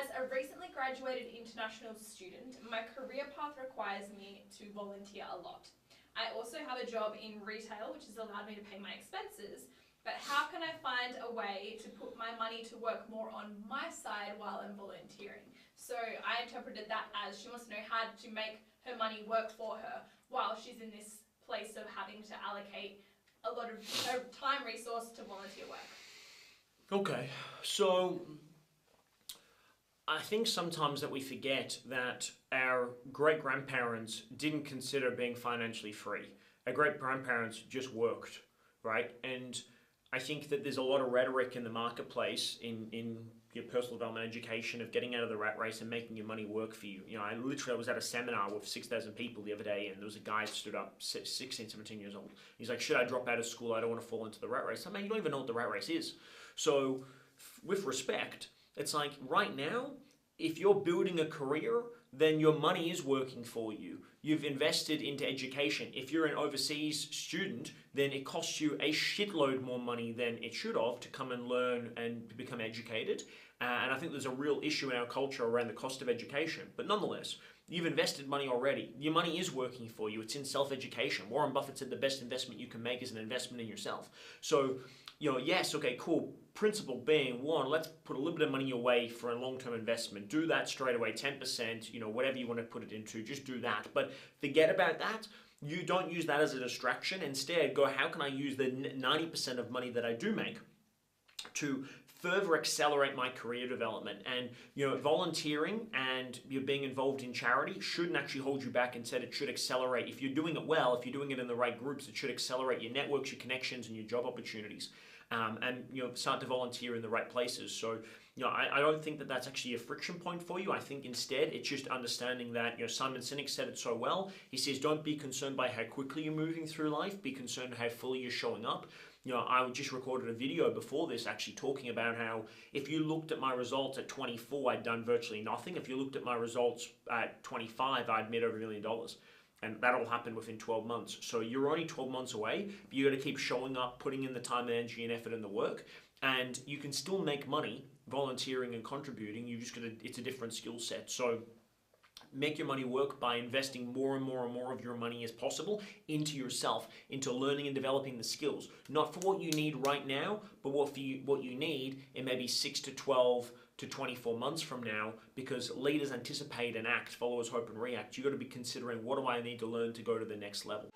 As a recently graduated international student, my career path requires me to volunteer a lot. I also have a job in retail, which has allowed me to pay my expenses, but how can I find a way to put my money to work more on my side while I'm volunteering? So I interpreted that as she wants to know how to make her money work for her while she's in this place of having to allocate a lot of her time resource to volunteer work. Okay, so I think sometimes that we forget that our great-grandparents didn't consider being financially free. Our great-grandparents just worked, right? And I think that there's a lot of rhetoric in the marketplace in your personal development education of getting out of the rat race and making your money work for you. You know, I was at a seminar with 6,000 people the other day, and there was a guy that stood up, 16, 17 years old. He's like, should I drop out of school? I don't want to fall into the rat race. I mean, you don't even know what the rat race is. So with respect, it's like right now, if you're building a career, then your money is working for you. You've invested into education. If you're an overseas student, then it costs you a shitload more money than it should have to come and learn and become educated. And I think there's a real issue in our culture around the cost of education. But nonetheless, you've invested money already. Your money is working for you. It's in self-education. Warren Buffett said the best investment you can make is an investment in yourself. So, you know, yes, okay, cool. Principle being, one, let's put a little bit of money away for a long-term investment. Do that straight away, 10%, you know, whatever you want to put it into, just do that. But forget about that. You don't use that as a distraction. Instead, go, how can I use the 90% of money that I do make to further accelerate my career development? And, you know, volunteering and you're being involved in charity shouldn't actually hold you back. Instead, it should accelerate. If you're doing it well, if you're doing it in the right groups, it should accelerate your networks, your connections, and your job opportunities. And, you know, start to volunteer in the right places. So, you know, I don't think that that's actually a friction point for you. I think instead it's just understanding that, you know, Simon Sinek said it so well. He says, don't be concerned by how quickly you're moving through life. Be concerned how fully you're showing up. You know, I just recorded a video before this actually talking about how if you looked at my results at 24, I'd done virtually nothing. If you looked at my results at 25, I'd made over $1 million. And that all happened within 12 months. So you're only 12 months away, but you got to keep showing up, putting in the time, energy, and effort and the work. And you can still make money volunteering and contributing. You just got to, it's a different skill set. So make your money work by investing more and more and more of your money as possible into yourself, into learning and developing the skills. Not for what you need right now, but what you need in maybe 6 to 12 to 24 months from now, because leaders anticipate and act, followers hope and react. You got to be considering, what do I need to learn to go to the next level?